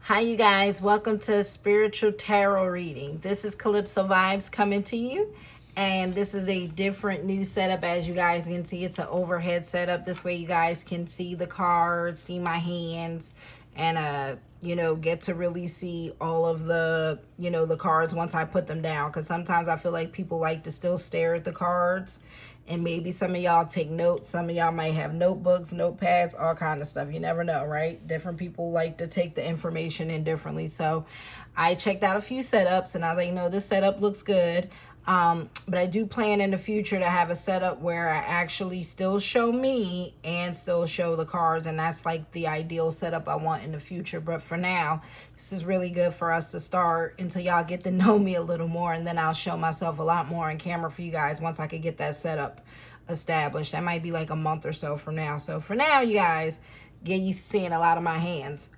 Hi, you guys. Welcome to Spiritual Tarot Reading. This is Calypso Vibes coming to you. And this is a different new setup. As you guys can see, it's an overhead setup. This way you guys can see the cards, see my hands, and get to really see all of the, the cards once I put them down. Because sometimes I feel like people like to still stare at the cards. And maybe some of y'all take notes. Some of y'all might have notebooks, notepads, all kind of stuff. You never know, right? Different people like to take the information in differently. So I checked out a few setups and I was like, this setup looks good. But I do plan in the future to have a setup where I actually still show me and still show the cards. And that's like the ideal setup I want in the future. But for now, this is really good for us to start until y'all get to know me a little more. And then I'll show myself a lot more on camera for you guys once I could get that setup established. That might be like a month or so from now. So for now, you guys, get used to seeing a lot of my hands.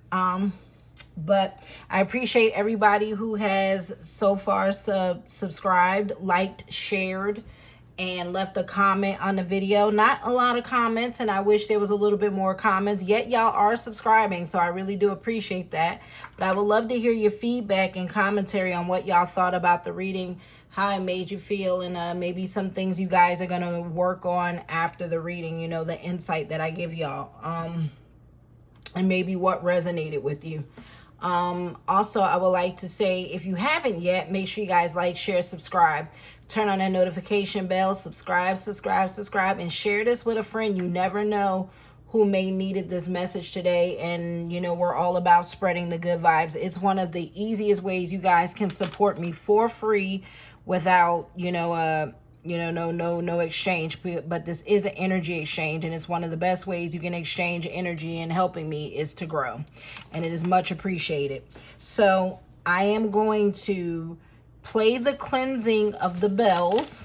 But I appreciate everybody who has so far subscribed, liked, shared, and left a comment on the video. Not a lot of comments, and I wish there was a little bit more comments, yet y'all are subscribing, so I really do appreciate that. But I would love to hear your feedback and commentary on what y'all thought about the reading, how it made you feel, and maybe some things you guys are going to work on after the reading, the insight that I give y'all, and maybe what resonated with you. Also, I would like to say, if you haven't yet, make sure you guys like, share, subscribe, turn on that notification bell, subscribe, and share this with a friend. You never know who may needed this message today. And, we're all about spreading the good vibes. It's one of the easiest ways you guys can support me for free without, no exchange. But this is an energy exchange, and it's one of the best ways you can exchange energy, and helping me is to grow, and it is much appreciated. So I am going to play the cleansing of the bells.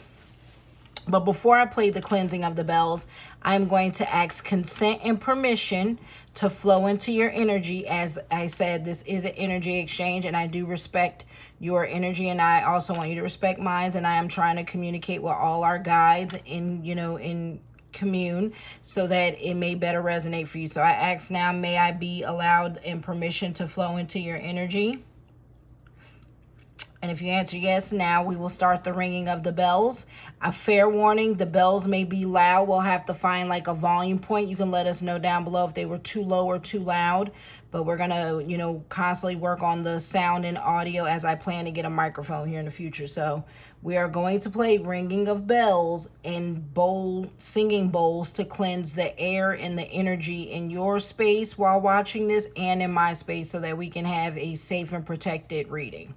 But before I play the cleansing of the bells, I'm going to ask consent and permission to flow into your energy. As I said, this is an energy exchange, and I do respect your energy, and I also want you to respect mine. And I am trying to communicate with all our guides in commune so that it may better resonate for you. So I ask now, may I be allowed and permission to flow into your energy? And if you answer yes now, we will start the ringing of the bells. A fair warning, the bells may be loud. We'll have to find like a volume point. You can let us know down below if they were too low or too loud. But we're going to, constantly work on the sound and audio as I plan to get a microphone here in the future. So we are going to play ringing of bells and singing bowls to cleanse the air and the energy in your space while watching this, and in my space, so that we can have a safe and protected reading.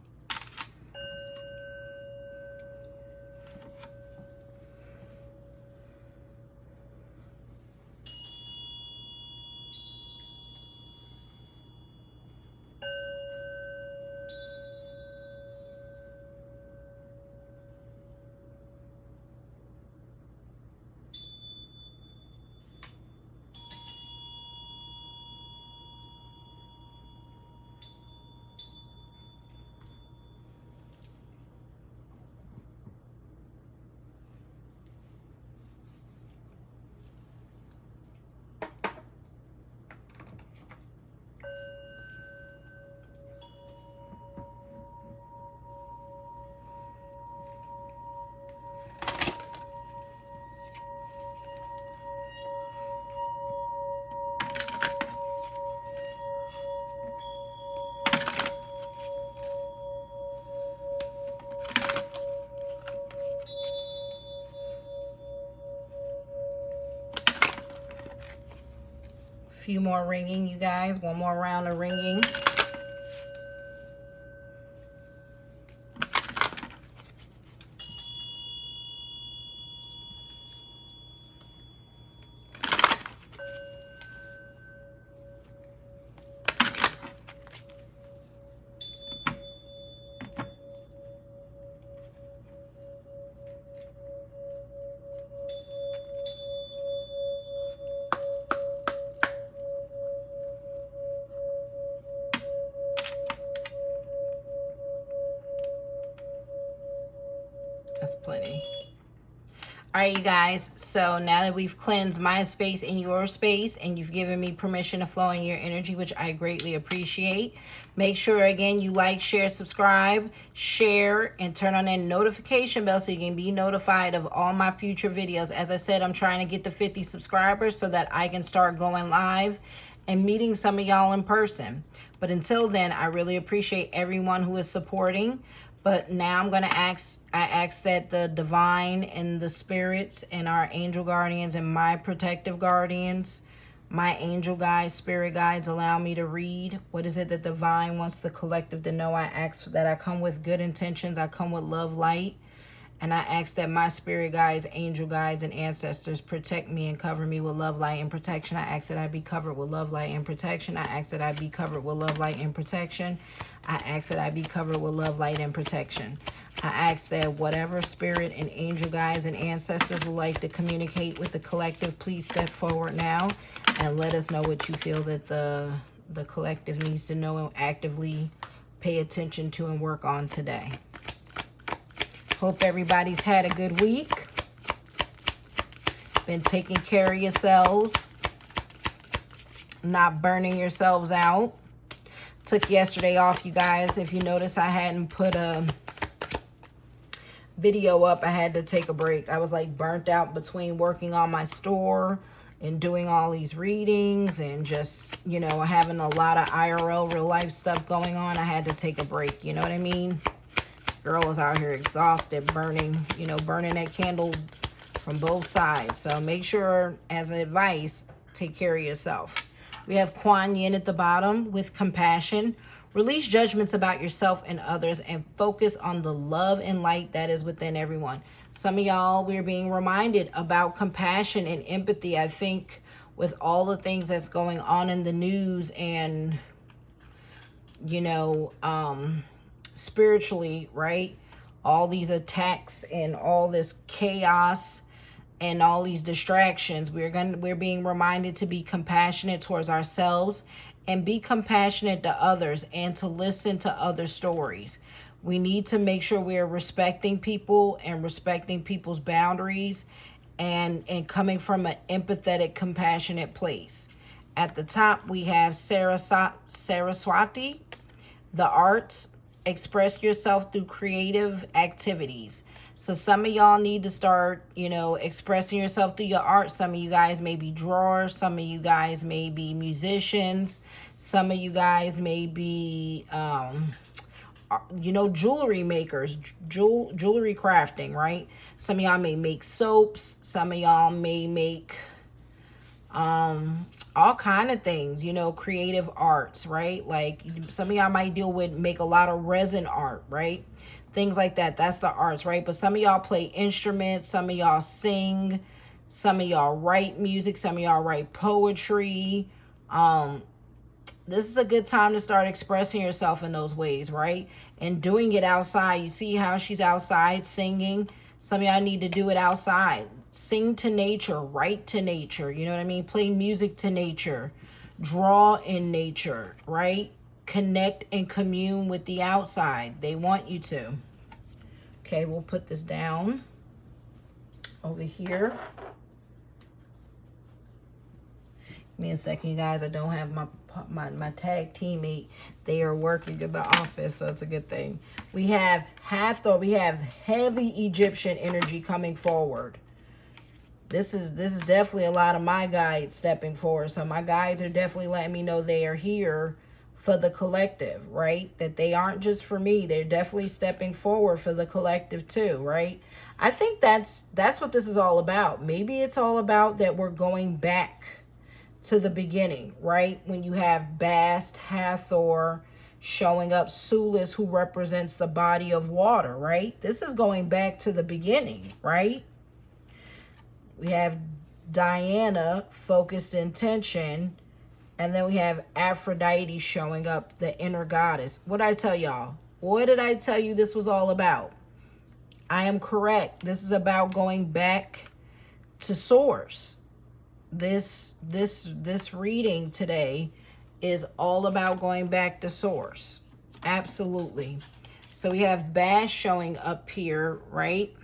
Few more ringing, you guys. One more round of ringing. That's plenty. All right, you guys. So now that we've cleansed my space and your space, and you've given me permission to flow in your energy, which I greatly appreciate, make sure, again, you like, share, subscribe, share, and turn on that notification bell so you can be notified of all my future videos. As I said, I'm trying to get to 50 subscribers so that I can start going live and meeting some of y'all in person. But until then, I really appreciate everyone who is supporting. But now I'm going to I ask that the divine and the spirits and our angel guardians and my protective guardians, my angel guides, spirit guides, allow me to read. What is it that the divine wants the collective to know? I ask that I come with good intentions. I come with love, light. And I ask that my spirit guides, angel guides, and ancestors protect me and cover me with love, light, and protection. I ask that I be covered with love, light, and protection. I ask that I be covered with love, light, and protection. I ask that I be covered with love, light, and protection. I ask that whatever spirit and angel guides and ancestors would like to communicate with the collective, please step forward now and let us know what you feel that the collective needs to know and actively pay attention to and work on today. Hope everybody's had a good week. Been taking care of yourselves. Not burning yourselves out. Took yesterday off, you guys. If you notice, I hadn't put a video up. I had to take a break. I was like burnt out between working on my store and doing all these readings and just, you know, having a lot of IRL real life stuff going on. I had to take a break. You know what I mean? Girl was out here exhausted, burning that candle from both sides. So make sure, as an advice, take care of yourself. We have Kuan Yin at the bottom with compassion. Release judgments about yourself and others and focus on the love and light that is within everyone. Some of y'all, we're being reminded about compassion and empathy. I think with all the things that's going on in the news and, spiritually, right? All these attacks and all this chaos and all these distractions, we're being reminded to be compassionate towards ourselves and be compassionate to others and to listen to other stories. We need to make sure we are respecting people and respecting people's boundaries and coming from an empathetic, compassionate place. At the top, we have Saraswati, the arts. Express yourself through creative activities. So some of y'all need to start, expressing yourself through your art. Some of you guys may be drawers. Some of you guys may be musicians. Some of you guys may be, jewelry makers, jewelry crafting, right? Some of y'all may make soaps. Some of y'all may make all kind of things, creative arts, right? Like some of y'all might make a lot of resin art, right? Things like that. That's the arts, right? But some of y'all play instruments, some of y'all sing, some of y'all write music, some of y'all write poetry. This is a good time to start expressing yourself in those ways, right? And doing it outside. You see how she's outside singing? Some of y'all need to do it outside. Sing to nature, write to nature, you know what I mean? Play music to nature, draw in nature, right? Connect and commune with the outside. They want you to. Okay, we'll put this down over here. Give me a second, you guys. I don't have my tag teammate. They are working in the office, so it's a good thing. We have Hathor. We have heavy Egyptian energy coming forward. This is definitely a lot of my guides stepping forward. So my guides are definitely letting me know they are here for the collective, right? That they aren't just for me. They're definitely stepping forward for the collective too, right? I think that's what this is all about. Maybe it's all about that we're going back to the beginning, right? When you have Bast, Hathor showing up, Sulis, who represents the body of water, right? This is going back to the beginning, right? We have Diana, focused intention. And then we have Aphrodite showing up, the inner goddess. What did I tell y'all? What did I tell you this was all about? I am correct. This is about going back to source. This reading today is all about going back to source. Absolutely. So we have Bash showing up here, right?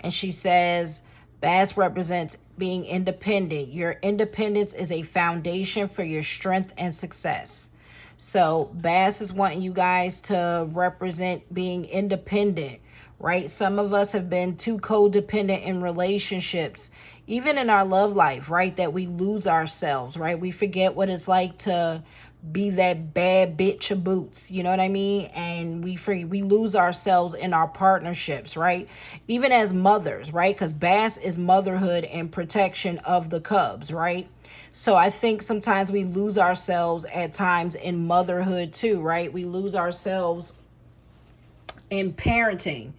And she says, Bass represents being independent. Your independence is a foundation for your strength and success. So Bass is wanting you guys to represent being independent, right? Some of us have been too codependent in relationships, even in our love life, right? That we lose ourselves, right? We forget what it's like to be that bad bitch of boots, you know what I mean? And we lose ourselves in our partnerships, right? Even as mothers, right? Because Bass is motherhood and protection of the cubs, right? So I think sometimes we lose ourselves at times in motherhood too, right? We lose ourselves in parenting.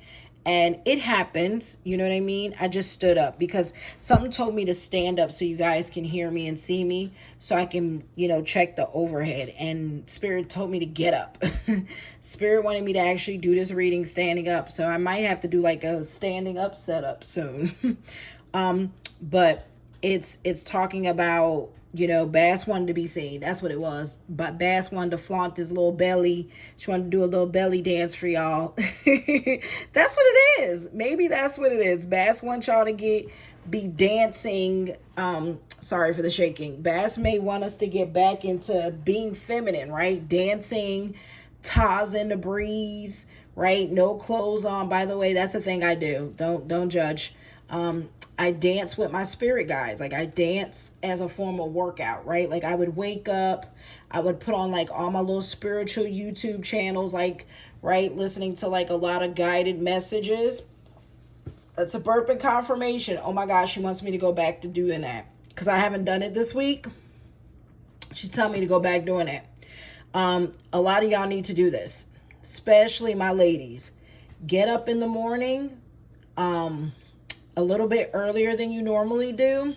And it happens, you know what I mean? I just stood up because something told me to stand up so you guys can hear me and see me, so I can, check the overhead. And Spirit told me to get up. Spirit wanted me to actually do this reading standing up, so I might have to do like a standing up setup soon. But it's talking about, Bass wanted to be seen. That's what it was. But Bass wanted to flaunt this little belly. She wanted to do a little belly dance for y'all. That's what it is. Maybe that's what it is. Bass wants y'all to be dancing. Sorry for the shaking. Bass may want us to get back into being feminine, right? Dancing, Taz in the breeze, right? No clothes on. By the way, that's the thing I do. Don't judge. I dance with my spirit guides. Like, I dance as a form of workout, right? Like, I would wake up, I would put on like all my little spiritual YouTube channels, like, right, listening to like a lot of guided messages. That's a burping confirmation. Oh my gosh, she wants me to go back to doing that because I haven't done it this week. She's telling me to go back doing it. A lot of y'all need to do this, especially my ladies. Get up in the morning, a little bit earlier than you normally do.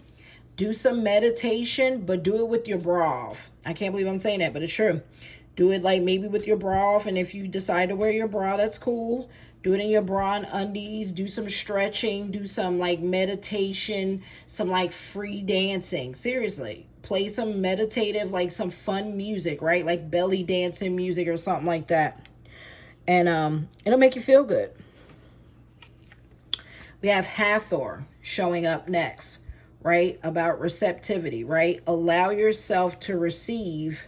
Do some meditation, but do it with your bra off. I can't believe I'm saying that, but it's true. Do it like maybe with your bra off, and if you decide to wear your bra, that's cool. Do it in your bra and undies. Do some stretching. Do some like meditation, some like free dancing. Seriously. Play some meditative, like some fun music, right? Like belly dancing music or something like that. And it'll make you feel good. We have Hathor showing up next, right? About receptivity, right? Allow yourself to receive.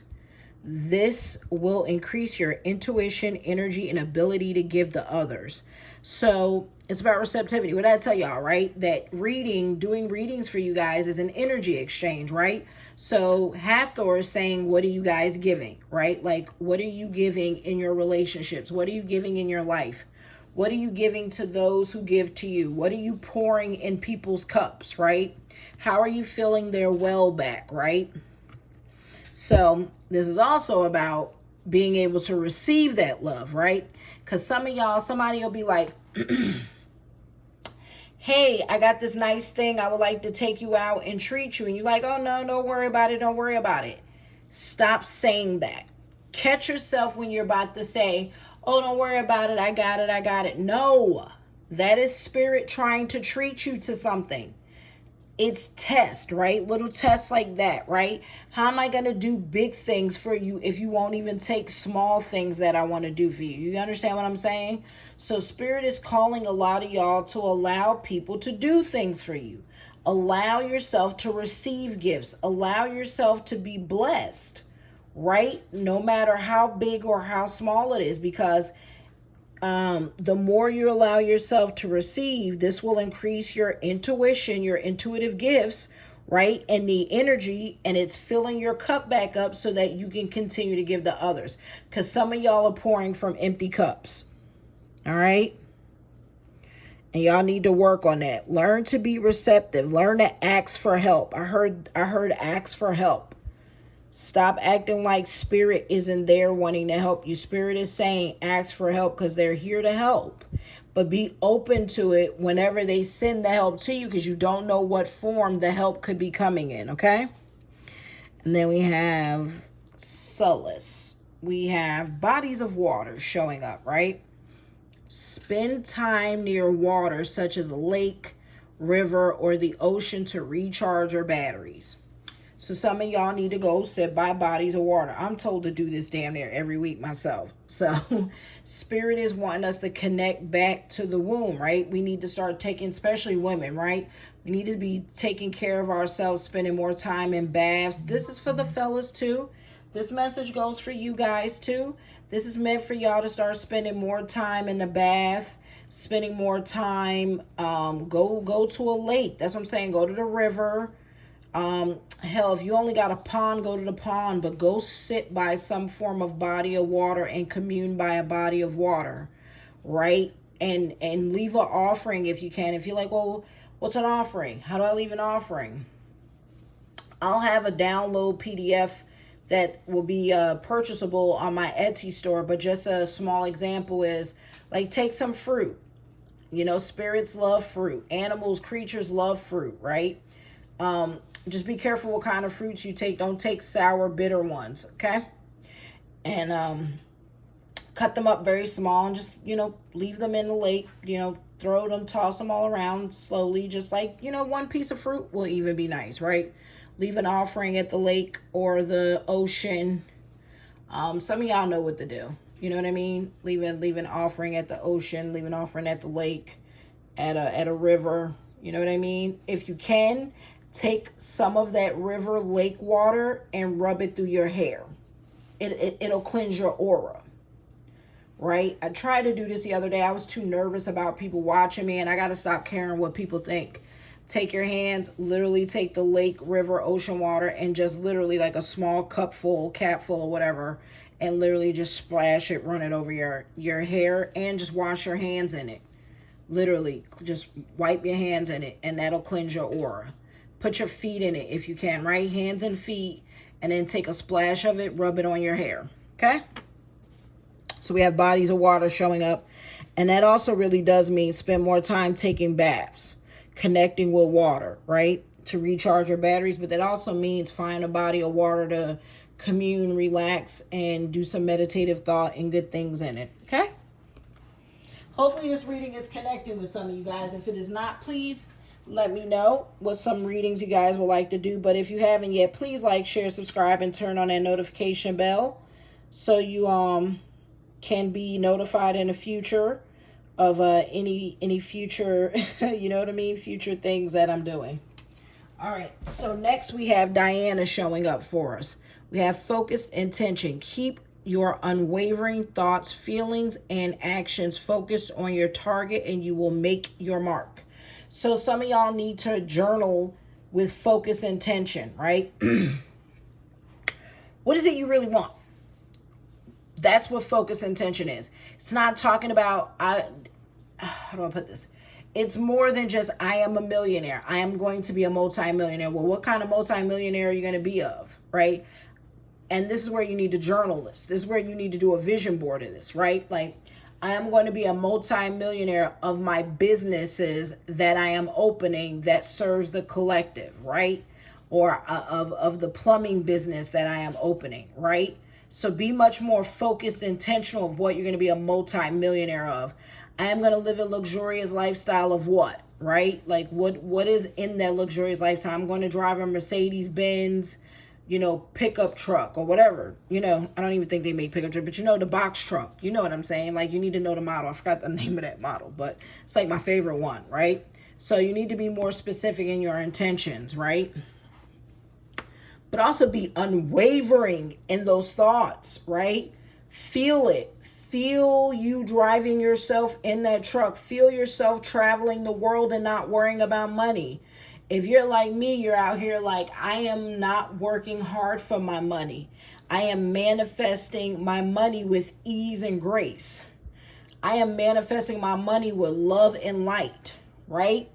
This will increase your intuition, energy, and ability to give to others. So it's about receptivity. What did I tell y'all, right? That doing readings for you guys is an energy exchange, right? So Hathor is saying, what are you guys giving, right? Like, what are you giving in your relationships? What are you giving in your life? What are you giving to those who give to you? What are you pouring in people's cups, right? How are you filling their well back, right? So this is also about being able to receive that love, right? Because somebody will be like, hey, I got this nice thing. I would like to take you out and treat you. And you're like, oh, no, don't worry about it. Don't worry about it. Stop saying that. Catch yourself when you're about to say, oh, don't worry about it. I got it. I got it. No, that is spirit trying to treat you to something. It's test, right? Little tests like that, right? How am I going to do big things for you if you won't even take small things that I want to do for you? You understand what I'm saying? So spirit is calling a lot of y'all to allow people to do things for you. Allow yourself to receive gifts. Allow yourself to be blessed, right? No matter how big or how small it is, because the more you allow yourself to receive, this will increase your intuition, your intuitive gifts, right? And the energy, and it's filling your cup back up so that you can continue to give to others. Because some of y'all are pouring from empty cups. All right? And y'all need to work on that. Learn to be receptive. Learn to ask for help. I heard ask for help. Stop acting like spirit isn't there wanting to help you. Spirit is saying ask for help because they're here to help. But be open to it whenever they send the help to you, because you don't know what form the help could be coming in, okay? And then we have solace. We have bodies of water showing up, right? Spend time near water such as a lake, river, or the ocean to recharge your batteries. So some of y'all need to go sit by bodies of water. I'm told to do this damn near every week myself. So Spirit is wanting us to connect back to the womb, right? We need to start taking, especially women, right? We need to be taking care of ourselves, spending more time in baths. This is for the fellas too. This message goes for you guys too. This is meant for y'all to start spending more time in the bath, spending more time. Go to a lake. That's what I'm saying. Go to the river. Hell, if you only got a pond, go to the pond, but go sit by some form of body of water and commune by a body of water, right? And leave an offering if you can. If you're like, well, what's an offering? How do I leave an offering? I'll have a download PDF that will be purchasable on my Etsy store, but just a small example is like, take some fruit. You know, spirits love fruit. Animals, creatures love fruit, right? Just be careful what kind of fruits you take. Don't take sour, bitter ones, okay? And cut them up very small and just, you know, leave them in the lake, you know, throw them, toss them all around slowly, just like, you know, one piece of fruit will even be nice, right? Leave an offering at the lake or the ocean. Some of y'all know what to do. You know what I mean? Leave an offering at the ocean, leave an offering at the lake, at a river. You know what I mean? If you can, take some of that river lake water and rub it through your hair. It'll cleanse your aura, right? I tried to do this the other day. I was too nervous about people watching me, and I got to stop caring what people think. Take your hands, literally take the lake, river, ocean water, and just literally like a small cap full or whatever, and literally just splash it, run it over your hair, and just wash your hands in it. Literally, just wipe your hands in it, and that'll cleanse your aura. Put your feet in it if you can, right? Hands and feet, and then take a splash of it, rub it on your hair, okay? So we have bodies of water showing up, and that also really does mean spend more time taking baths, connecting with water, right? To recharge your batteries, but that also means find a body of water to commune, relax, and do some meditative thought and good things in it, okay? Hopefully this reading is connecting with some of you guys. If it is not, please let me know what some readings you guys would like to do. But if you haven't yet, please like, share, subscribe, and turn on that notification bell so you can be notified in the future of any future, you know what I mean, future things that I'm doing. All right, so next we have Diana showing up for us. We have focused intention. Keep your unwavering thoughts, feelings, and actions focused on your target, and you will make your mark. So some of y'all need to journal with focus intention, right? What is it you really want? That's what focus intention is. It's not talking about, how do I put this? It's more than just, I am a millionaire. I am going to be a multimillionaire. Well, what kind of multimillionaire are you going to be of, right? And this is where you need to journal this. This is where you need to do a vision board of this, right? Like, I am going to be a multi-millionaire of my businesses that I am opening that serves the collective, right? Or of the plumbing business that I am opening, right? So be much more focused, intentional of what you're going to be a multi-millionaire of. I am going to live a luxurious lifestyle of what, right? Like what is in that luxurious lifestyle? I'm going to drive a Mercedes-Benz, you know, pickup truck or whatever, you know. I don't even think they make pickup truck, but you know, the box truck, you know what I'm saying? Like, you need to know the model. I forgot the name of that model, but it's like my favorite one, right? So you need to be more specific in your intentions, right? But also be unwavering in those thoughts, right? Feel it. Feel you driving yourself in that truck. Feel yourself traveling the world and not worrying about money. If you're like me, you're out here like, I am not working hard for my money. I am manifesting my money with ease and grace. I am manifesting my money with love and light, right?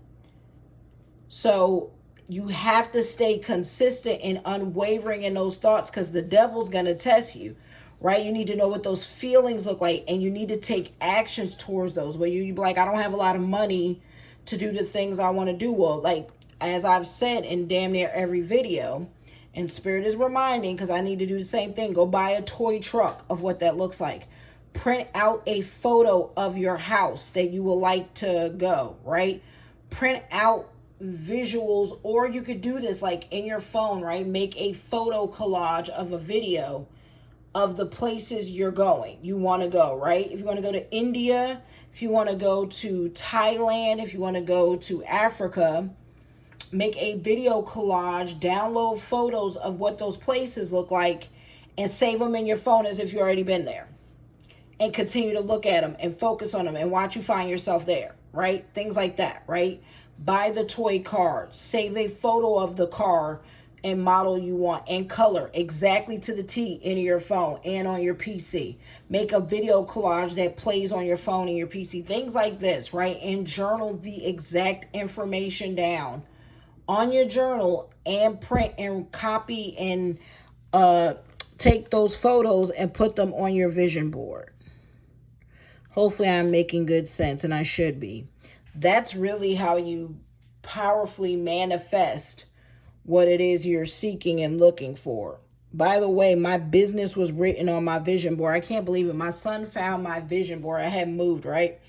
So you have to stay consistent and unwavering in those thoughts, because the devil's going to test you, right? You need to know what those feelings look like, and you need to take actions towards those. Where you be like, I don't have a lot of money to do the things I want to do. Well, like, as I've said in damn near every video, and Spirit is reminding, because I need to do the same thing, go buy a toy truck of what that looks like. Print out a photo of your house that you would like to go, right? Print out visuals, or you could do this like in your phone, right? Make a photo collage of a video of the places you want to go, right? If you want to go to India, if you want to go to Thailand, if you want to go to Africa, make a video collage, download photos of what those places look like, and save them in your phone as if you've already been there. And continue to look at them and focus on them and watch you find yourself there, right? Things like that, right? Buy the toy car, save a photo of the car and model you want and color exactly to the T in your phone and on your PC. Make a video collage that plays on your phone and your PC. Things like this, right? And journal the exact information down on your journal and print and copy and take those photos and put them on your vision board. Hopefully I'm making good sense, and I should be. That's really how you powerfully manifest what it is you're seeking and looking for. By the way, my business was written on my vision board. I can't believe it. My son found my vision board. I hadn't moved, right?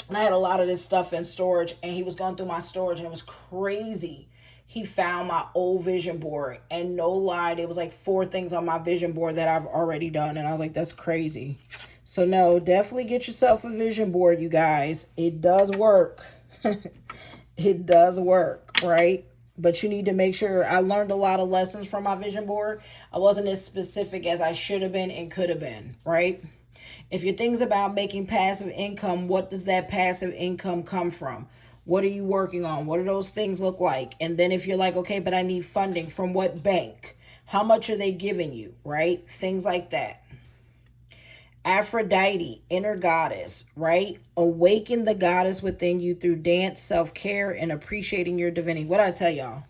And I had a lot of this stuff in storage, and he was going through my storage, and it was crazy. He found my old vision board, and no lie, there was like 4 things on my vision board that I've already done, and I was like, that's crazy. So no, definitely get yourself a vision board, you guys. It does work. It does work, right? But you need to make sure. I learned a lot of lessons from my vision board. I wasn't as specific as I should have been and could have been, right? If your thing's about making passive income, what does that passive income come from? What are you working on? What do those things look like? And then if you're like, okay, but I need funding, from what bank? How much are they giving you, right? Things like that. Aphrodite, inner goddess, right? Awaken the goddess within you through dance, self-care, and appreciating your divinity. What I tell y'all?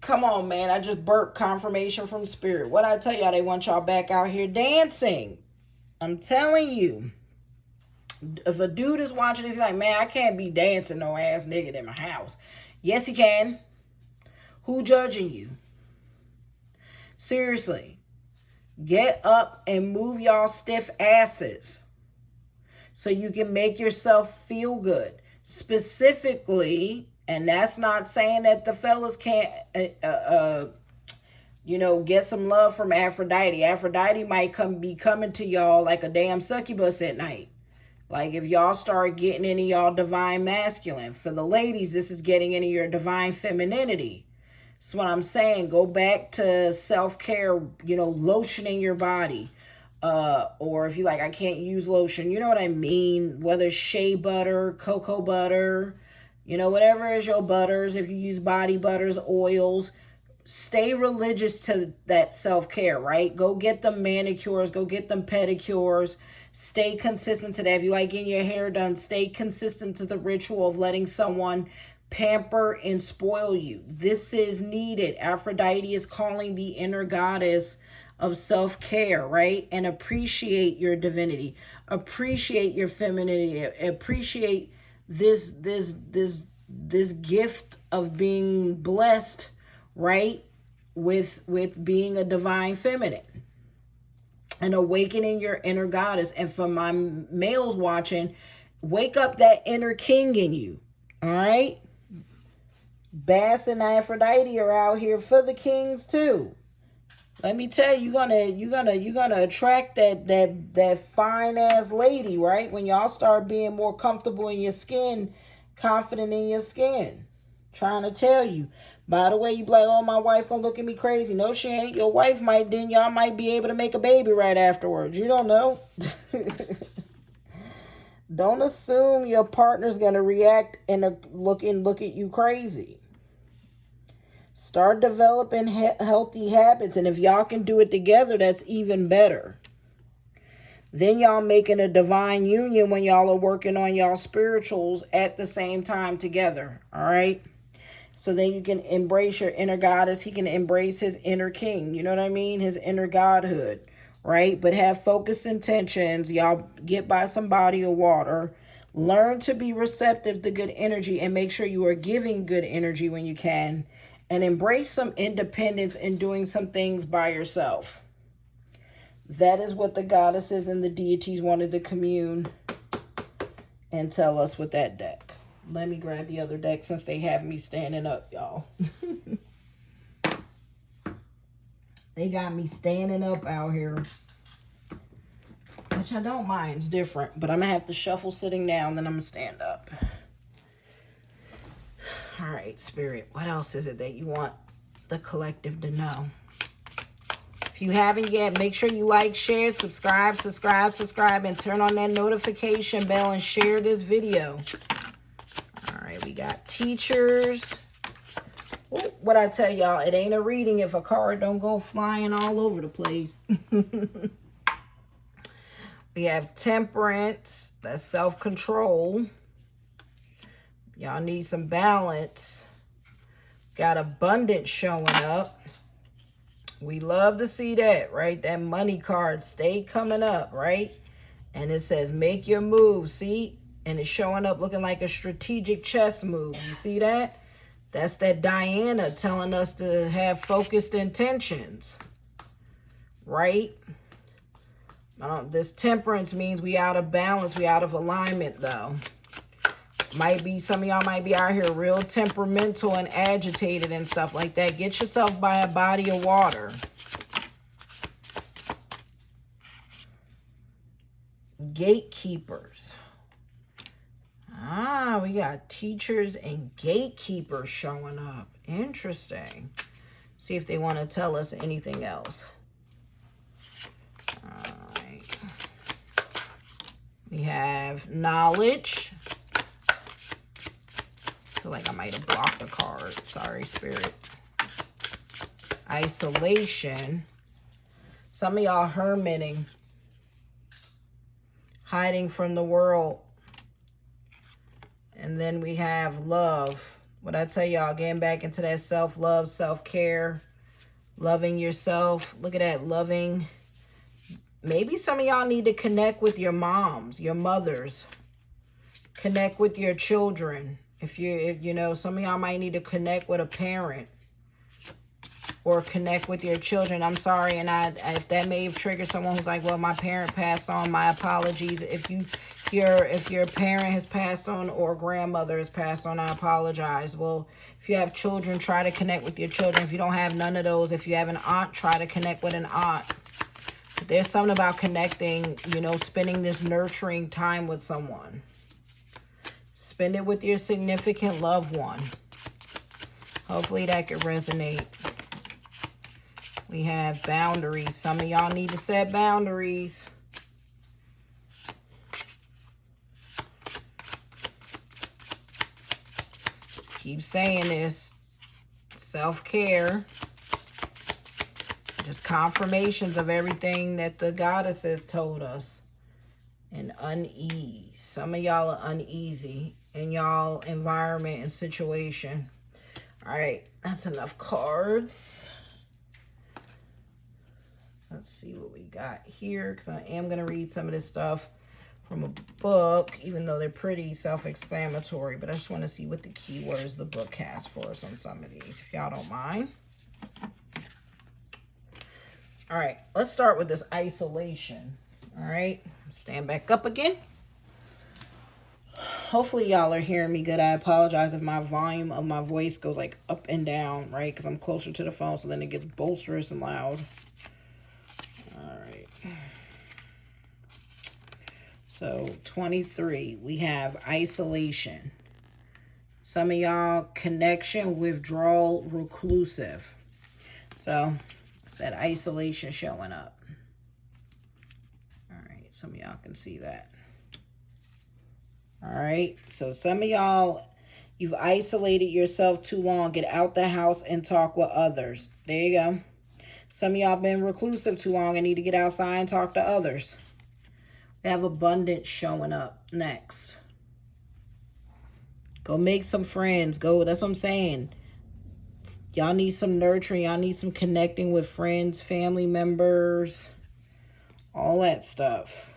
Come on, man. I just burped confirmation from spirit. What I tell y'all? They want y'all back out here dancing. I'm telling you. If a dude is watching this, he's like, man, I can't be dancing no ass nigga in my house. Yes, he can. Who judging you? Seriously. Get up and move y'all stiff asses so you can make yourself feel good. Specifically, and that's not saying that the fellas can't, get some love from Aphrodite. Aphrodite might be coming to y'all like a damn succubus at night. Like if y'all start getting into y'all divine masculine. For the ladies, this is getting into your divine femininity. That's what I'm saying. Go back to self-care, lotioning your body. Or if you like, I can't use lotion. You know what I mean? Whether it's shea butter, cocoa butter, whatever is your butters. If you use body butters, oils, stay religious to that self-care, right? Go get them manicures. Go get them pedicures. Stay consistent to that. If you like getting your hair done, stay consistent to the ritual of letting someone pamper and spoil you. This is needed. Aphrodite is calling the inner goddess of self-care, right? And appreciate your divinity. Appreciate your femininity. Appreciate this gift of being blessed, right? With being a divine feminine. And awakening your inner goddess. And for my males watching, wake up that inner king in you. All right? Bass and Aphrodite are out here for the kings too. Let me tell you, you're gonna attract that fine ass lady, right? When y'all start being more comfortable in your skin, confident in your skin. Trying to tell you. By the way, you be like, oh, my wife gonna look at me crazy. No, she ain't. Your wife might, then y'all might be able to make a baby right afterwards. You don't know. Don't assume your partner's gonna react and look at you crazy. Start developing healthy habits, and if y'all can do it together, that's even better. Then y'all making a divine union when y'all are working on y'all spirituals at the same time together, all right? So then you can embrace your inner goddess. He can embrace his inner king, you know what I mean? His inner godhood, right? But have focused intentions. Y'all get by some body of water. Learn to be receptive to good energy and make sure you are giving good energy when you can. And embrace some independence in doing some things by yourself. That is what the goddesses and the deities wanted to commune and tell us with that deck. Let me grab the other deck since they have me standing up, y'all. They got me standing up out here, which I don't mind. It's different, but I'm going to have to shuffle sitting down, then I'm going to stand up. All right, Spirit, what else is it that you want the collective to know? If you haven't yet, make sure you like, share, subscribe, and turn on that notification bell and share this video. All right, we got teachers. Ooh, what I tell y'all, it ain't a reading if a card don't go flying all over the place. We have temperance, that's self-control. Y'all need some balance. Got abundance showing up. We love to see that, right? That money card stay coming up, right? And it says, make your move, see? And it's showing up looking like a strategic chess move. You see that? That's that Diana telling us to have focused intentions, right? This temperance means we out of balance, we out of alignment, though. Might be, some of y'all might be out here real temperamental and agitated and stuff like that. Get yourself by a body of water. Gatekeepers. Ah, we got teachers and gatekeepers showing up. Interesting. See if they want to tell us anything else. All right. We have knowledge. I feel like I might have blocked a card. Sorry, Spirit. Isolation. Some of y'all hermiting. Hiding from the world. And then we have love. What I tell y'all, getting back into that self-love, self-care, loving yourself. Look at that, loving. Maybe some of y'all need to connect with your moms, your mothers. Connect with your children. If you know, some of y'all might need to connect with a parent or connect with your children. I'm sorry, and if that may have triggered someone who's like, well, my parent passed on, my apologies. If your parent has passed on or grandmother has passed on, I apologize. Well, if you have children, try to connect with your children. If you don't have none of those, if you have an aunt, try to connect with an aunt. But there's something about connecting, you know, spending this nurturing time with someone. Spend it with your significant loved one. Hopefully that could resonate. We have boundaries. Some of y'all need to set boundaries. Keep saying this. Self-care. Just confirmations of everything that the goddesses told us. And unease. Some of y'all are uneasy in y'all environment and situation. All right, that's enough cards. Let's see what we got here, because I am going to read some of this stuff from a book, even though they're pretty self-explanatory. But I just want to see what the keywords the book has for us on some of these, if y'all don't mind. All right, let's start with this isolation. All right, stand back up again. Hopefully y'all are hearing me good. I apologize if my volume of my voice goes like up and down, right? Because I'm closer to the phone, so then it gets boisterous and loud. All right. So 23, we have isolation. Some of y'all connection, withdrawal, reclusive. So it's that isolation showing up. All right, some of y'all can see that. All right, so some of y'all, you've isolated yourself too long. Get out the house and talk with others. There you go. Some of y'all been reclusive too long and need to get outside and talk to others. We have abundance showing up next. Go make some friends. Go, that's what I'm saying. Y'all need some nurturing. Y'all need some connecting with friends, family members, all that stuff.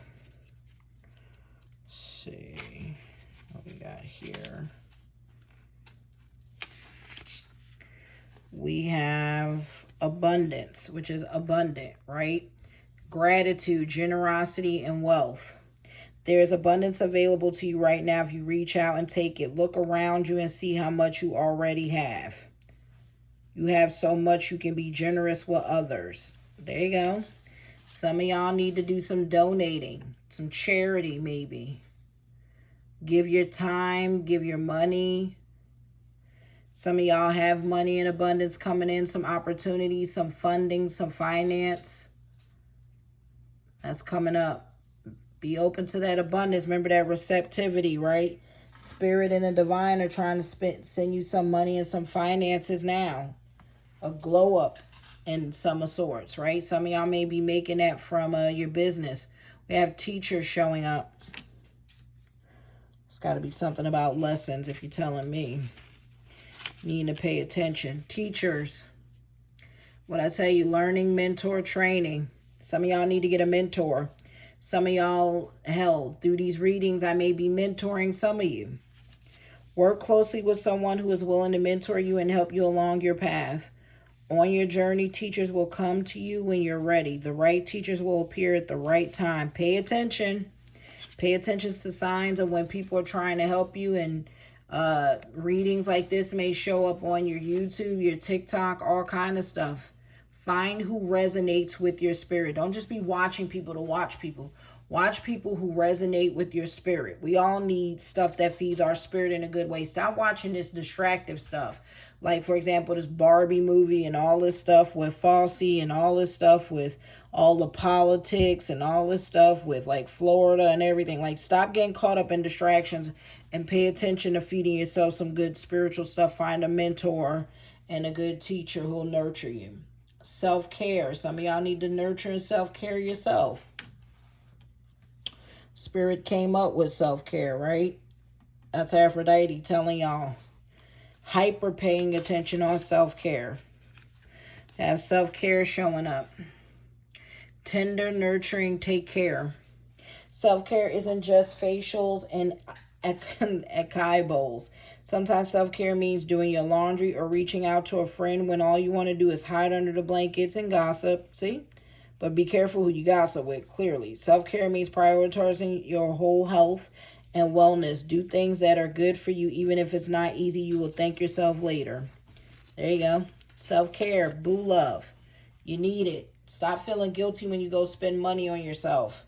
Let's see what we got here. We have abundance, which is abundant, right? Gratitude, generosity, and wealth. There's abundance available to you right now if you reach out and take it. Look around you and see how much you already have. You have so much, you can be generous with others. There you go. Some of y'all need to do some donating, some charity maybe. Give your time, give your money. Some of y'all have money in abundance coming in, some opportunities, some funding, some finance. That's coming up. Be open to that abundance. Remember that receptivity, right? Spirit and the divine are trying to send you some money and some finances now. A glow up in some of sorts, right? Some of y'all may be making that from your business. We have teachers showing up. It's got to be something about lessons if you're telling me. Need to pay attention. Teachers. What I tell you, learning, mentor, training. Some of y'all need to get a mentor. Some of y'all, hell, through these readings, I may be mentoring some of you. Work closely with someone who is willing to mentor you and help you along your path. On your journey, teachers will come to you when you're ready. The right teachers will appear at the right time. Pay attention. Pay attention to signs of when people are trying to help you, and readings like this may show up on your YouTube, your TikTok, all kind of stuff. Find who resonates with your spirit. Don't just be watching people to watch people. Watch people who resonate with your spirit. We all need stuff that feeds our spirit in a good way. Stop watching this distractive stuff. Like, for example, this Barbie movie and all this stuff with Fosse and all this stuff with all the politics and all this stuff with like Florida and everything. Like, stop getting caught up in distractions and pay attention to feeding yourself some good spiritual stuff. Find a mentor and a good teacher who'll nurture you. Self-care. Some of y'all need to nurture and self-care yourself. Spirit came up with self-care, right? That's Aphrodite telling y'all. Hyper paying attention on self-care. Have self-care showing up. Tender, nurturing, take care. Self-care isn't just facials and acai bowls. Sometimes self-care means doing your laundry or reaching out to a friend when all you want to do is hide under the blankets and gossip. See? But be careful who you gossip with, clearly. Self-care means prioritizing your whole health and wellness. Do things that are good for you, even if it's not easy. You will thank yourself later. There you go. Self-care. Boo love. You need it. Stop feeling guilty when you go spend money on yourself.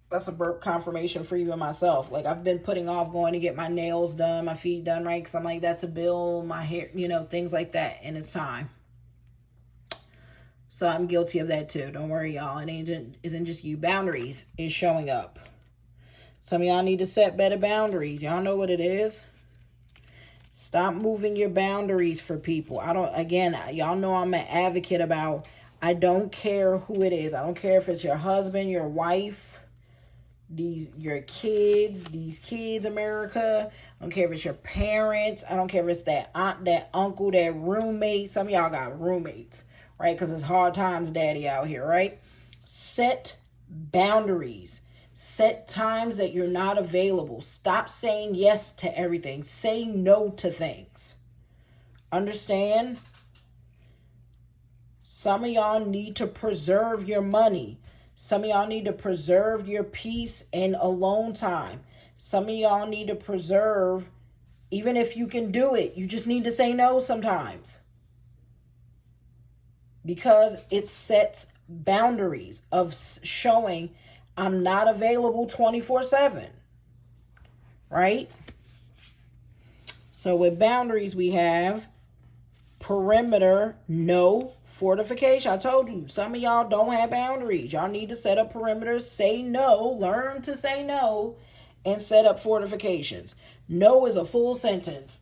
That's a burp confirmation for you and myself. Like, I've been putting off going to get my nails done, my feet done, right? Because I'm like, that's a bill, my hair, things like that. And it's time. So I'm guilty of that too. Don't worry, y'all. It isn't just you. Boundaries is showing up. Some of y'all need to set better boundaries. Y'all know what it is. Stop moving your boundaries for people. Y'all know I'm an advocate about, I don't care who it is. I don't care if it's your husband, your wife, your kids, these kids, America. I don't care if it's your parents. I don't care if it's that aunt, that uncle, that roommate. Some of y'all got roommates, right? Because it's hard times daddy out here, right? Set boundaries. Set times that you're not available. Stop saying yes to everything. Say no to things. Understand? Some of y'all need to preserve your money. Some of y'all need to preserve your peace and alone time. Some of y'all need to preserve, even if you can do it, you just need to say no sometimes. Because it sets boundaries of showing I'm not available 24/7. Right? So with boundaries, we have perimeter, no fortification. I told you, some of y'all don't have boundaries. Y'all need to set up perimeters, say no, learn to say no, and set up fortifications. No is a full sentence.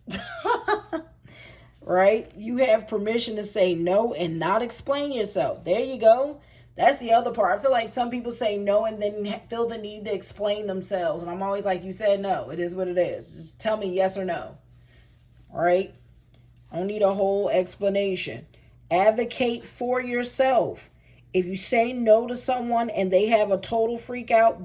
Right? You have permission to say no and not explain yourself. There you go. That's the other part. I feel like some people say no and then feel the need to explain themselves. And I'm always like, you said no. It is what it is. Just tell me yes or no. All right? I don't need a whole explanation. Advocate for yourself. If you say no to someone and they have a total freak out,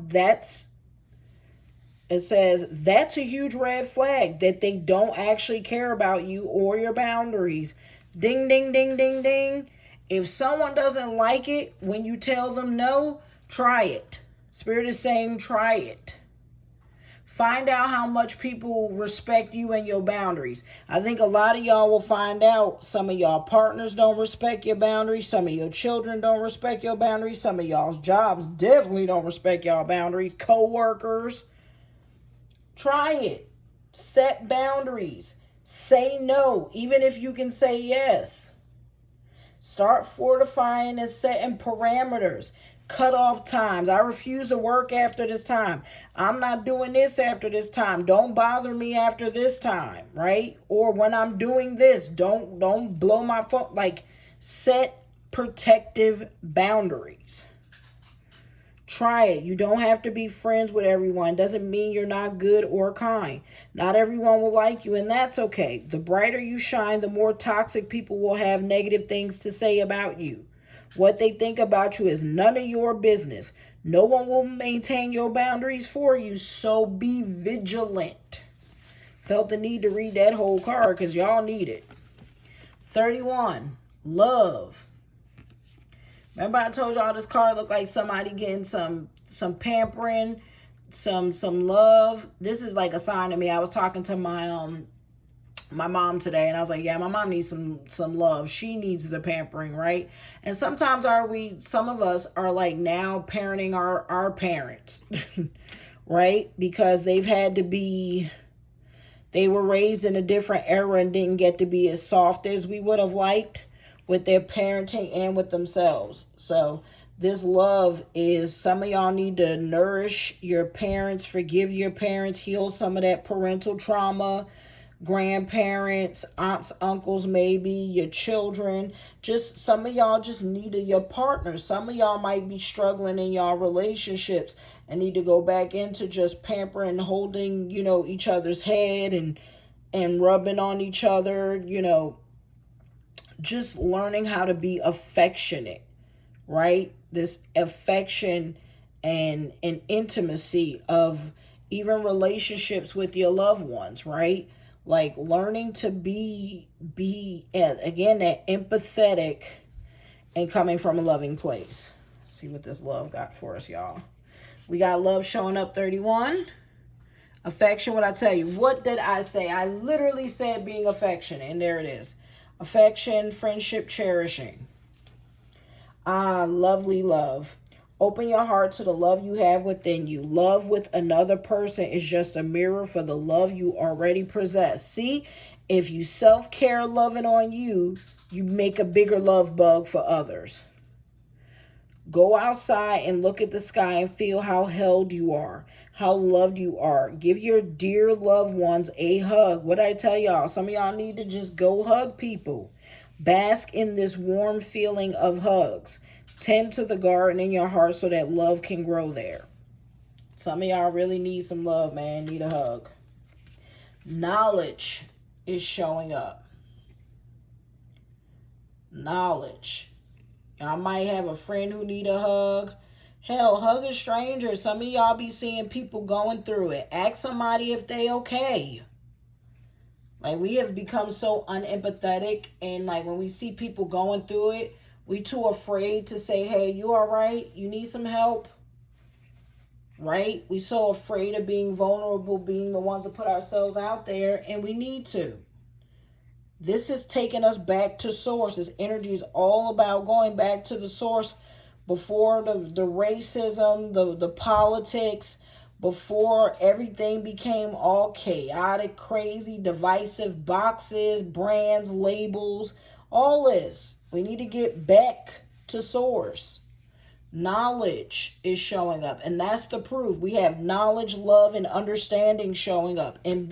it says that's a huge red flag that they don't actually care about you or your boundaries. Ding, ding, ding, ding, ding. If someone doesn't like it when you tell them no, try it. Spirit is saying try it. Find out how much people respect you and your boundaries. I think a lot of y'all will find out some of y'all partners don't respect your boundaries. Some of your children don't respect your boundaries. Some of y'all's jobs definitely don't respect y'all boundaries. Co-workers. Try it. Set boundaries. Say no, even if you can say yes. Start fortifying and setting parameters. Cut off times. I refuse to work after this time. I'm not doing this after this time. Don't bother me after this time, right? Or when I'm doing this, don't blow my phone. Like, set protective boundaries. Try it. You don't have to be friends with everyone. Doesn't mean you're not good or kind. Not everyone will like you, and that's okay. The brighter you shine, the more toxic people will have negative things to say about you. What they think about you is none of your business. No one will maintain your boundaries for you, so be vigilant. Felt the need to read that whole card because y'all need it. 31, love. Remember I told y'all this card looked like somebody getting some pampering, some love. This is like a sign to me. I was talking to my mom today, and I was like, yeah, my mom needs some love. She needs the pampering, right? And sometimes some of us are like now parenting our parents, right? Because they were raised in a different era and didn't get to be as soft as we would have liked with their parenting and with themselves. So this love is, some of y'all need to nourish your parents, forgive your parents, heal some of that parental trauma, grandparents, aunts, uncles, maybe your children. Just some of y'all just need your partners. Some of y'all might be struggling in y'all relationships and need to go back into just pampering, holding, each other's head and rubbing on each other, just learning how to be affectionate, right? This affection and intimacy of even relationships with your loved ones, right? Like learning to be again, that empathetic and coming from a loving place. Let's see what this love got for us, y'all. We got love showing up, 31. Affection, what I tell you? What did I say? I literally said being affectionate, and there it is. Affection, friendship, cherishing. Lovely love. Open your heart to the love you have within you. Love with another person is just a mirror for the love you already possess. See, if you self-care loving on you, you make a bigger love bug for others. Go outside and look at the sky and feel how held you are, how loved you are. Give your dear loved ones a hug. What I tell y'all, some of y'all need to just go hug people. Bask in this warm feeling of hugs. Tend to the garden in your heart so that love can grow there. Some of y'all really need some love, man. Need a hug. Knowledge is showing up. Knowledge. Y'all might have a friend who need a hug. Hell, hug a stranger. Some of y'all be seeing people going through it. Ask somebody if they okay. Like, we have become so unempathetic, and like when we see people going through it, we too afraid to say, hey, you all right? You need some help? Right? We so afraid of being vulnerable, being the ones that put ourselves out there, and we need to. This is taking us back to source. This energy is all about going back to the source before the racism, the politics, before everything became all chaotic, crazy, divisive, boxes, brands, labels, all this. We need to get back to source. Knowledge is showing up, and that's the proof. We have knowledge, love, and understanding showing up, and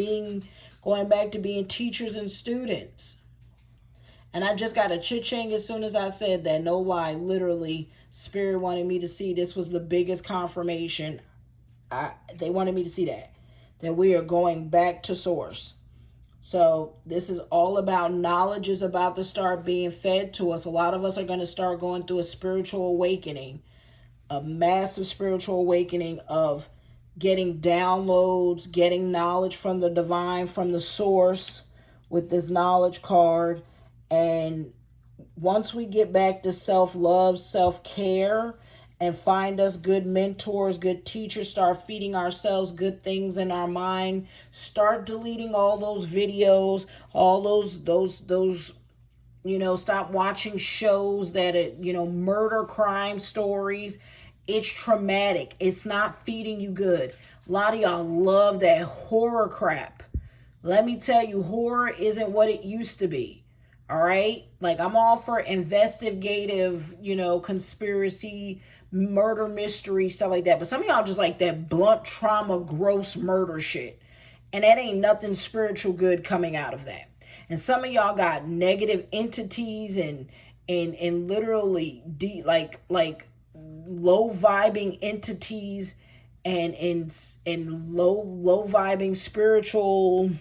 going back to being teachers and students. And I just got a cha-ching as soon as I said that. No lie. Literally, Spirit wanted me to see this was the biggest confirmation. They wanted me to see that we are going back to source. So this is all about knowledge is about to start being fed to us. A lot of us are going to start going through a spiritual awakening, a massive spiritual awakening of getting downloads, getting knowledge from the divine, from the source with this knowledge card. And once we get back to self-love, self-care, and find us good mentors, good teachers, start feeding ourselves good things in our mind, start deleting all those videos, all those stop watching shows that murder crime stories. It's traumatic. It's not feeding you good. A lot of y'all love that horror crap. Let me tell you, horror isn't what it used to be. All right? Like, I'm all for investigative, conspiracy, murder mystery, stuff like that. But some of y'all just like that blunt trauma, gross murder shit. And that ain't nothing spiritual good coming out of that. And some of y'all got negative entities and literally like low vibing entities and low vibing spiritual,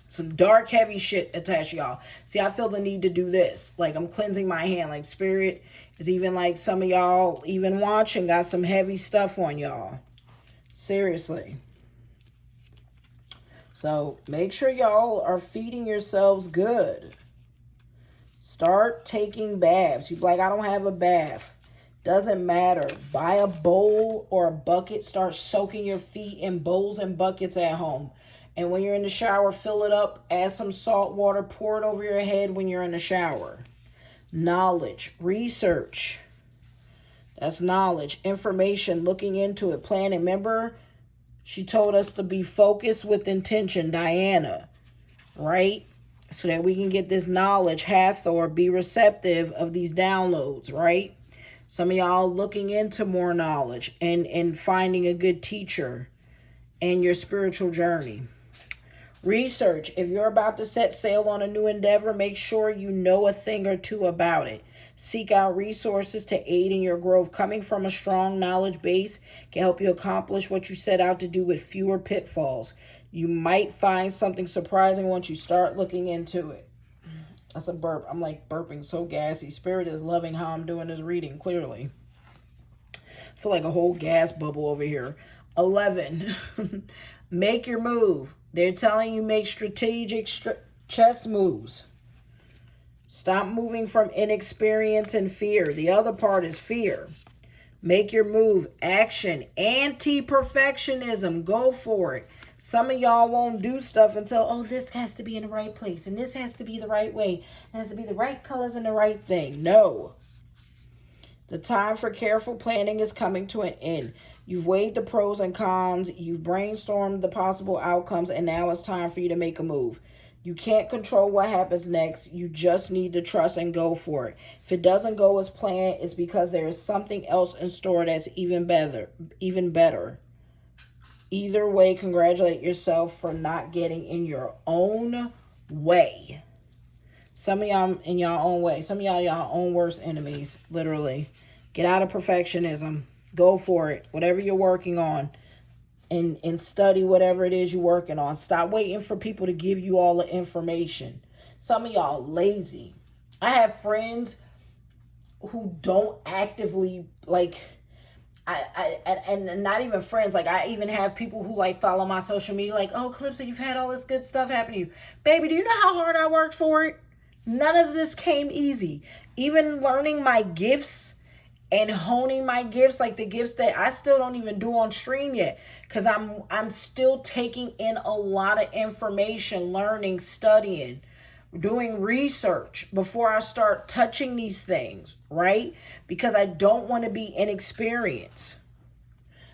some dark heavy shit attached to y'all. See, I feel the need to do this. Like, I'm cleansing my hand. Like, spirit is even like some of y'all even watching got some heavy stuff on y'all. Seriously. So make sure y'all are feeding yourselves good. Start taking baths. You're like, I don't have a bath. Doesn't matter. Buy a bowl or a bucket. Start soaking your feet in bowls and buckets at home. And when you're in the shower, fill it up. Add some salt water. Pour it over your head when you're in the shower. Knowledge. Research. That's knowledge. Information. Looking into it. Planning. Remember, she told us to be focused with intention, Diana, right? So that we can get this knowledge, Hathor, be receptive of these downloads, right? Some of y'all looking into more knowledge and finding a good teacher in your spiritual journey. Research. If you're about to set sail on a new endeavor, make sure you know a thing or two about it. Seek out resources to aid in your growth. Coming from a strong knowledge base can help you accomplish what you set out to do with fewer pitfalls. You might find something surprising once you start looking into it. That's a burp. I'm like burping so gassy. Spirit is loving how I'm doing this reading, clearly. I feel like a whole gas bubble over here. 11. Make your move. They're telling you make strategic chess moves. Stop moving from inexperience and fear. The other part is fear. Make your move. Action. Anti-perfectionism. Go for it. Some of y'all won't do stuff until, oh, this has to be in the right place. And this has to be the right way. It has to be the right colors and the right thing. No. The time for careful planning is coming to an end. You've weighed the pros and cons. You've brainstormed the possible outcomes. And now it's time for you to make a move. You can't control what happens next. You just need to trust and go for it. If it doesn't go as planned, it's because there is something else in store that's even better. Either way, congratulate yourself for not getting in your own way. Some of y'all in your own way. Some of y'all your own worst enemies, literally. Get out of perfectionism. Go for it. Whatever you're working on. And study whatever it is you're working on. Stop waiting for people to give you all the information. Some of y'all lazy. I have friends who don't actively, like, and not even friends. Like, I even have people who, like, follow my social media, like, oh, Calypso, you've had all this good stuff happen to you. Baby, do you know how hard I worked for it? None of this came easy. Even learning my gifts and honing my gifts, like the gifts that I still don't even do on stream yet, because I'm still taking in a lot of information, learning, studying, doing research before I start touching these things, right? Because I don't want to be inexperienced.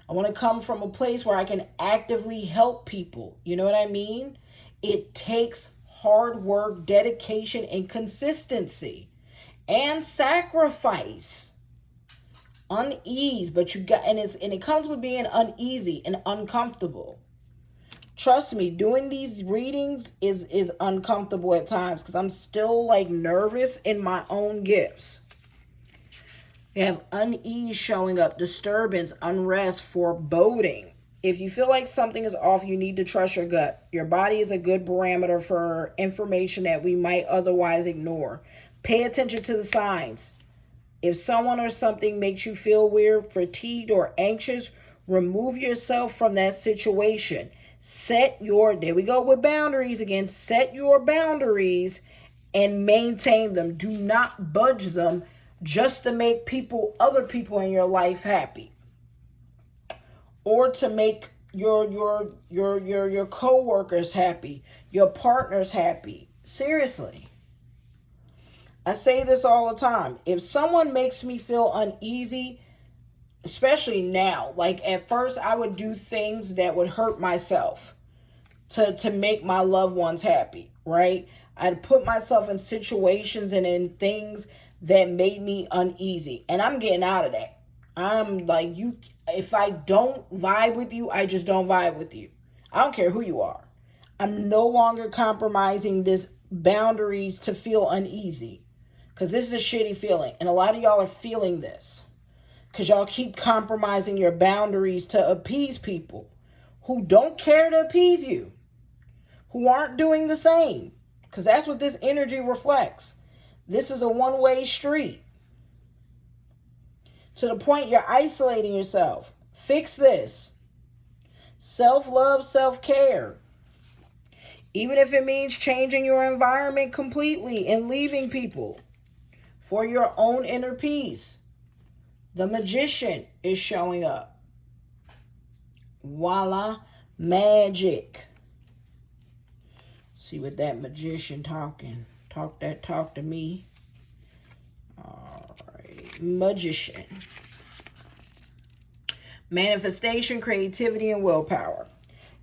I want to come from a place where I can actively help people. You know what I mean? It takes hard work, dedication, and consistency, and sacrifice. Unease, but you got, and it comes with being uneasy and uncomfortable. Trust me, doing these readings is uncomfortable at times because I'm still like nervous in my own gifts. You have unease showing up, disturbance, unrest, foreboding. If you feel like something is off, you need to trust your gut. Your body is a good barometer for information that we might otherwise ignore. Pay attention to the signs. If someone or something makes you feel weird, fatigued, or anxious, remove yourself from that situation. There we go with boundaries again. Set your boundaries and maintain them. Do not budge them just to make other people in your life happy, or to make your co-workers happy, your partners happy. Seriously. I say this all the time. If someone makes me feel uneasy, especially now, like at first I would do things that would hurt myself to make my loved ones happy, right? I'd put myself in situations and in things that made me uneasy. And I'm getting out of that. I'm like, you, if I don't vibe with you, I just don't vibe with you. I don't care who you are. I'm no longer compromising this boundaries to feel uneasy. Because this is a shitty feeling. And a lot of y'all are feeling this. Because y'all keep compromising your boundaries to appease people who don't care to appease you, who aren't doing the same. Because that's what this energy reflects. This is a one-way street. To the point you're isolating yourself. Fix this. Self-love, self-care. Even if it means changing your environment completely and leaving people for your own inner peace. The Magician is showing up. Voila, magic. See what that Magician talking. Talk to me. All right, Magician. Manifestation, creativity, and willpower.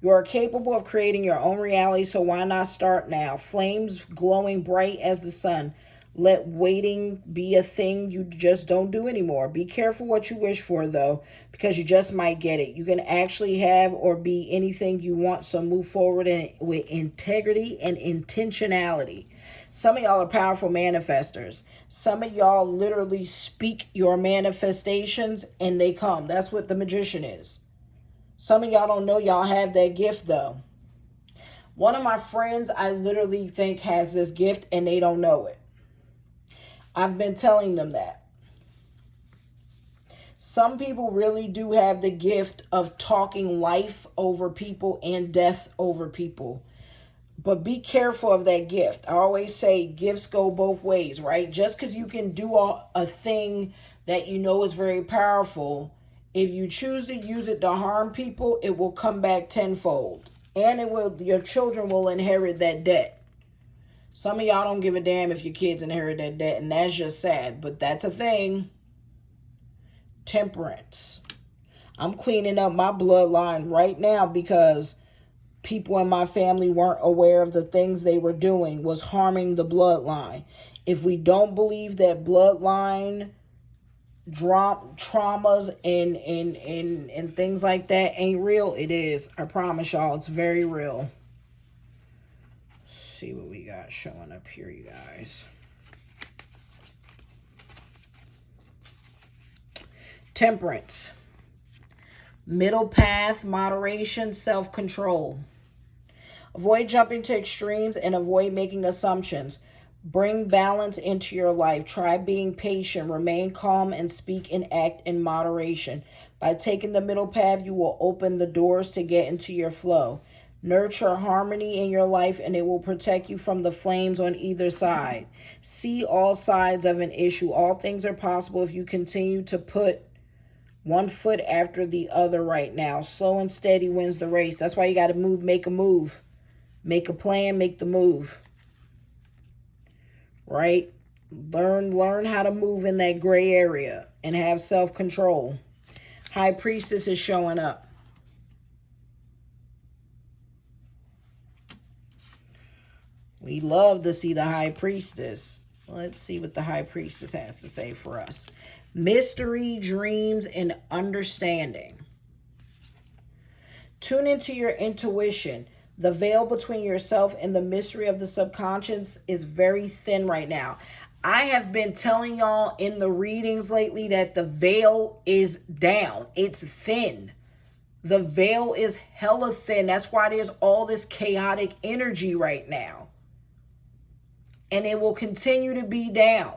You are capable of creating your own reality, so why not start now? Flames glowing bright as the sun. Let waiting be a thing you just don't do anymore. Be careful what you wish for, though, because you just might get it. You can actually have or be anything you want, so move forward with integrity and intentionality. Some of y'all are powerful manifestors. Some of y'all literally speak your manifestations and they come. That's what the Magician is. Some of y'all don't know y'all have that gift, though. One of my friends, I literally think has this gift and they don't know it. I've been telling them that. Some people really do have the gift of talking life over people and death over people. But be careful of that gift. I always say gifts go both ways, right? Just because you can do a thing that you know is very powerful, if you choose to use it to harm people, it will come back tenfold. And your children will inherit that debt. Some of y'all don't give a damn if your kids inherit that debt, and that's just sad, but that's a thing. Temperance. I'm cleaning up my bloodline right now because people in my family weren't aware of the things they were doing was harming the bloodline. If we don't believe that bloodline traumas and things like that ain't real, it is. I promise y'all, it's very real. See what we got showing up here, you guys. Temperance. Middle path, moderation, self-control. Avoid jumping to extremes and avoid making assumptions. Bring balance into your life. Try being patient. Remain calm and speak and act in moderation. By taking the middle path, you will open the doors to get into your flow. Nurture harmony in your life and it will protect you from the flames on either side. See all sides of an issue. All things are possible if you continue to put one foot after the other right now. Slow and steady wins the race. That's why you got to make a move. Make a plan, make the move. Right? Learn how to move in that gray area and have self-control. High Priestess is showing up. We love to see the High Priestess. Let's see what the High Priestess has to say for us. Mystery, dreams, and understanding. Tune into your intuition. The veil between yourself and the mystery of the subconscious is very thin right now. I have been telling y'all in the readings lately that the veil is down. It's thin. The veil is hella thin. That's why there's all this chaotic energy right now. And it will continue to be down.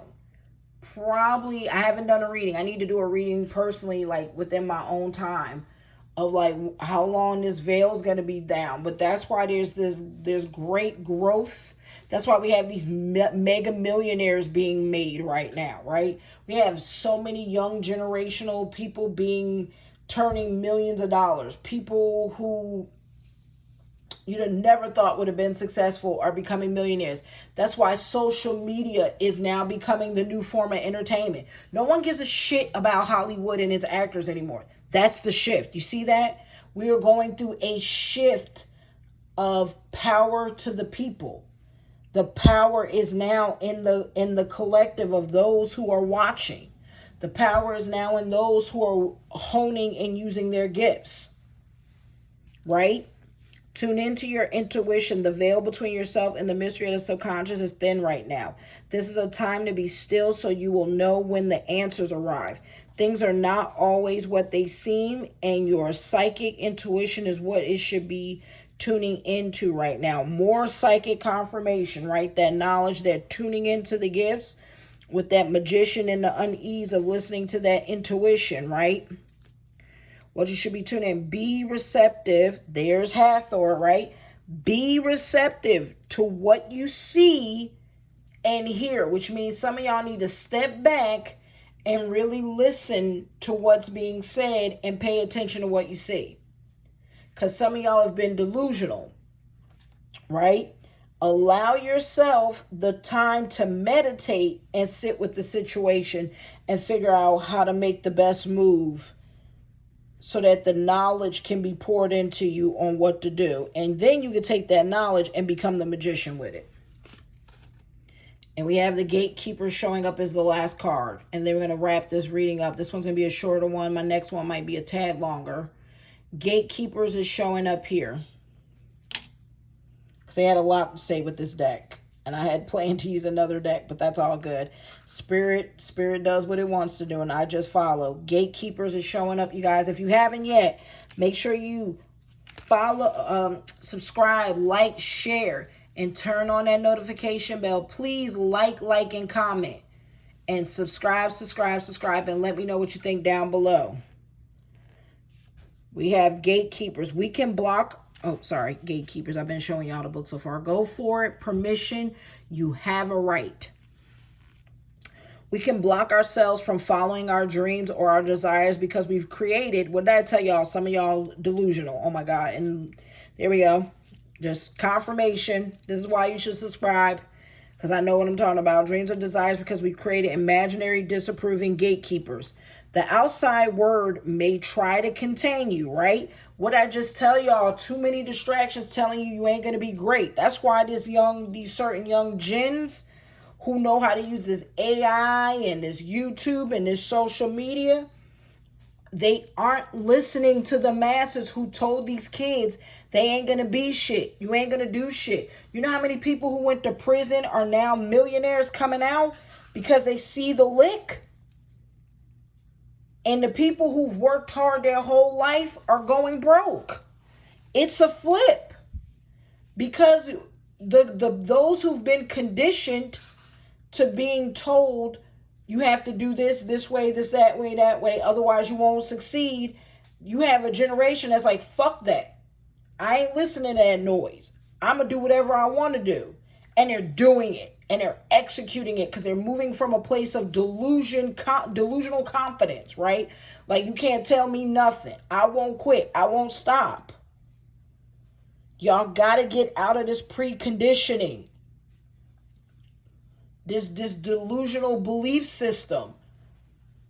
Probably, I haven't done a reading. I need to do a reading personally, like within my own time, of like how long this veil is going to be down. But that's why there's great growth. That's why we have these mega millionaires being made right now, right? We have so many young generational people turning millions of dollars. People who you'd have never thought would have been successful are becoming millionaires. That's why social media is now becoming the new form of entertainment. No one gives a shit about Hollywood and its actors anymore. That's the shift. You see that? We are going through a shift of power to the people. The power is now in the collective of those who are watching. The power is now in those who are honing and using their gifts. Right? Tune into your intuition. The veil between yourself and the mystery of the subconscious is thin right now. This is a time to be still so you will know when the answers arrive. Things are not always what they seem, and your psychic intuition is what it should be tuning into right now. More psychic confirmation, right? That knowledge, that tuning into the gifts with that magician and the unease of listening to that intuition, right? What you should be tuning in. Be receptive. There's Hathor, right? Be receptive to what you see and hear, which means some of y'all need to step back and really listen to what's being said and pay attention to what you see. Because some of y'all have been delusional, right? Allow yourself the time to meditate and sit with the situation and figure out how to make the best move so that the knowledge can be poured into you on what to do. And then you can take that knowledge and become the magician with it. And we have the gatekeepers showing up as the last card. And then we're going to wrap this reading up. This one's going to be a shorter one. My next one might be a tad longer. Gatekeepers is showing up here. Because they had a lot to say with this deck. And I had planned to use another deck, but that's all good. Spirit does what it wants to do, and I just follow. Gatekeepers is showing up, you guys. If you haven't yet, make sure you follow, subscribe, like, share, and turn on that notification bell. Please like, and comment. And subscribe, and let me know what you think down below. We have gatekeepers. We can block... Oh, sorry, gatekeepers. I've been showing y'all the book so far. Go for it. Permission. You have a right. We can block ourselves from following our dreams or our desires because we've created... What did I tell y'all? Some of y'all delusional. Oh, my God. And there we go. Just confirmation. This is why you should subscribe. Because I know what I'm talking about. Dreams or desires because we've created imaginary disapproving gatekeepers. The outside word may try to contain you, right? What I just tell y'all, too many distractions telling you ain't going to be great. That's why these certain young gens who know how to use this AI and this YouTube and this social media, they aren't listening to the masses who told these kids they ain't going to be shit. You ain't going to do shit. You know how many people who went to prison are now millionaires coming out because they see the lick? And the people who've worked hard their whole life are going broke. It's a flip. Because those who've been conditioned to being told you have to do this way, that way, otherwise you won't succeed. You have a generation that's like, fuck that. I ain't listening to that noise. I'm going to do whatever I want to do. And they're doing it. And they're executing it because they're moving from a place of delusional confidence, right? Like, you can't tell me nothing. I won't quit. I won't stop. Y'all got to get out of this preconditioning. This delusional belief system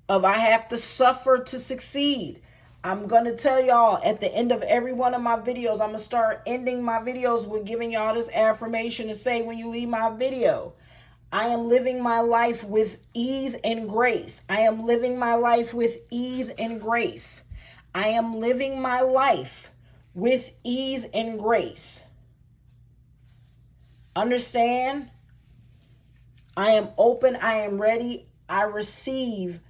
of I have to suffer to succeed. I'm going to tell y'all at the end of every one of my videos, I'm going to start ending my videos with giving y'all this affirmation to say when you leave my video. I am living my life with ease and grace. I am living my life with ease and grace. I am living my life with ease and grace. Understand? I am open. I am ready. I receive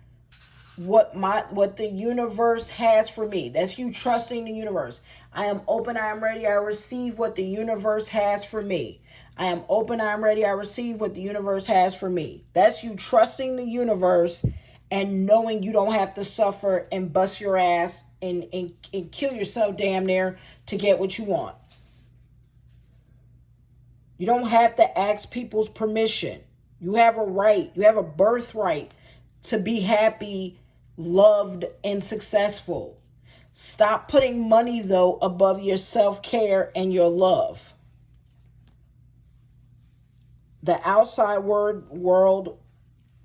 what the universe has for me. That's you trusting the universe. I am open, I am ready, I receive what the universe has for me. I am open, I am ready, I receive what the universe has for me. That's you trusting the universe and knowing you don't have to suffer and bust your ass and kill yourself damn near to get what you want. You don't have to ask people's permission. You have a right, you have a birthright to be happy, loved, and successful. Stop putting money, though, above your self-care and your love. The outside world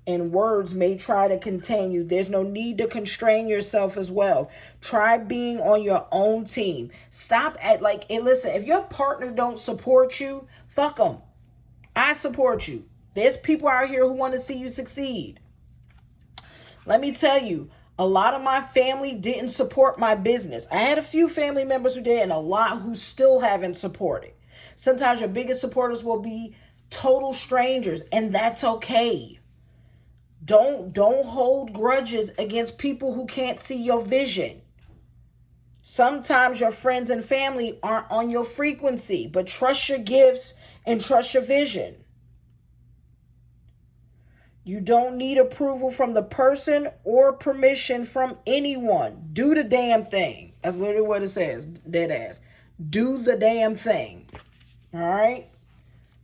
and words may try to contain you. There's no need to constrain yourself as well. Try being on your own team. Stop at listen, if your partner don't support you, fuck them. I support you. There's people out here who want to see you succeed. Let me tell you, a lot of my family didn't support my business. I had a few family members who did, and a lot who still haven't supported. Sometimes your biggest supporters will be total strangers, and that's okay. Don't hold grudges against people who can't see your vision. Sometimes your friends and family aren't on your frequency, but trust your gifts and trust your vision. You don't need approval from the person or permission from anyone. Do the damn thing. That's literally what it says, dead ass. Do the damn thing. All right?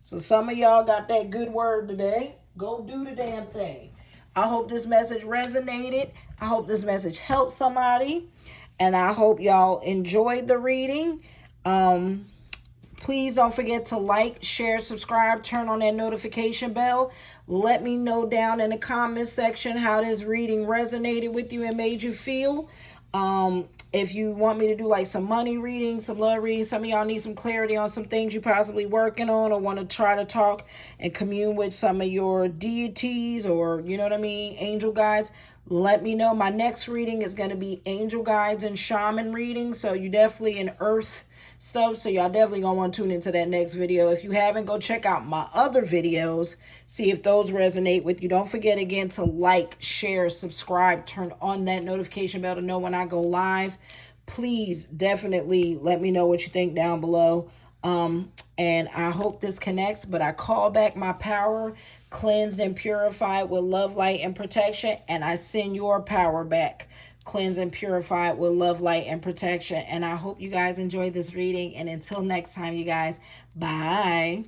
So some of y'all got that good word today. Go do the damn thing. I hope this message resonated. I hope this message helped somebody. And I hope y'all enjoyed the reading. Please don't forget to like, share, subscribe, turn on that notification bell. Let me know down in the comments section how this reading resonated with you and made you feel. If you want me to do like some money readings, some love readings, some of y'all need some clarity on some things you're possibly working on, or want to try to talk and commune with some of your deities, or you know what I mean, angel guides, let me know. My next reading is going to be angel guides and shaman reading. So you definitely in earth stuff, so y'all definitely gonna want to tune into that next video. If you haven't, go check out my other videos, see if those resonate with you. Don't forget again to like, share, subscribe, turn on that notification bell to know when I go live. Please definitely let me know what you think down below. And I hope this connects, but I call back my power, cleansed and purified with love, light, and protection, and I send your power back, cleanse and purified with love, light, and protection. And I hope you guys enjoyed this reading. And until next time, you guys, bye.